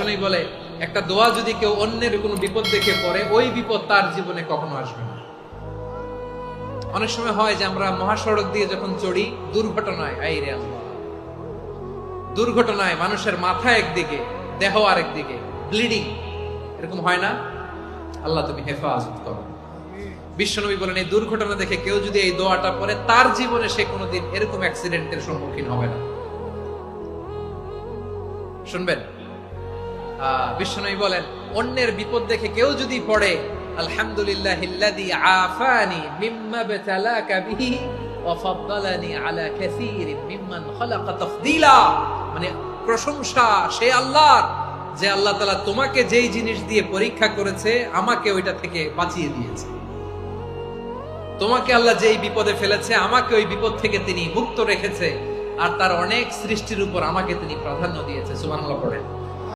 শুনেই বলে একটা দোয়া যদি কেউ অন্যের কোনো বিপদ দেখে পড়ে, ওই বিপদ তার জীবনে কখনো আসবে না। অনেক সময় হয় যে আমরা মহাসড়ক দিয়ে যখন চড়ি, দুর্ঘটনায় আইরে আল্লাহ, দুর্ঘটনায় মানুষের মাথা একদিকে, দেহ আরেকদিকে, ব্লিডিং, এরকম হয় না? আল্লাহ তুমি হেফাজত করো। বিশ্বনবী বলেন এই দুর্ঘটনা দেখে কেউ যদি এই দোয়াটা পড়ে, তার জীবনে সে কোনোদিন এরকম অ্যাক্সিডেন্টের সম্মুখীন হবে না। শুনবেন, বিশ্বনবী বলেন অন্যের বিপদ দেখে কেউ যদি পড়ে, আলহামদুলিল্লাহিল্লাযী আফানি মিম্মা বাতালাকা বিহি ওয়া ফাদ্দালানি আলা কাসীরিন মিম্মান খালাকা তাফদীলা, মানে প্রশংসা সে আল্লাহর, যে আল্লাহ তাআলা তোমাকে যেই জিনিস দিয়ে পরীক্ষা করেছে আমাকে ওইটা থেকে বাঁচিয়ে দিয়েছে। তোমাকে আল্লাহ যেই বিপদে ফেলেছে আমাকে ওই বিপদ থেকে তিনি মুক্ত রেখেছে, আর তার অনেক সৃষ্টির উপর আমাকে তিনি প্রাধান্য দিয়েছে। সুবহানাল্লাহ পড়েন।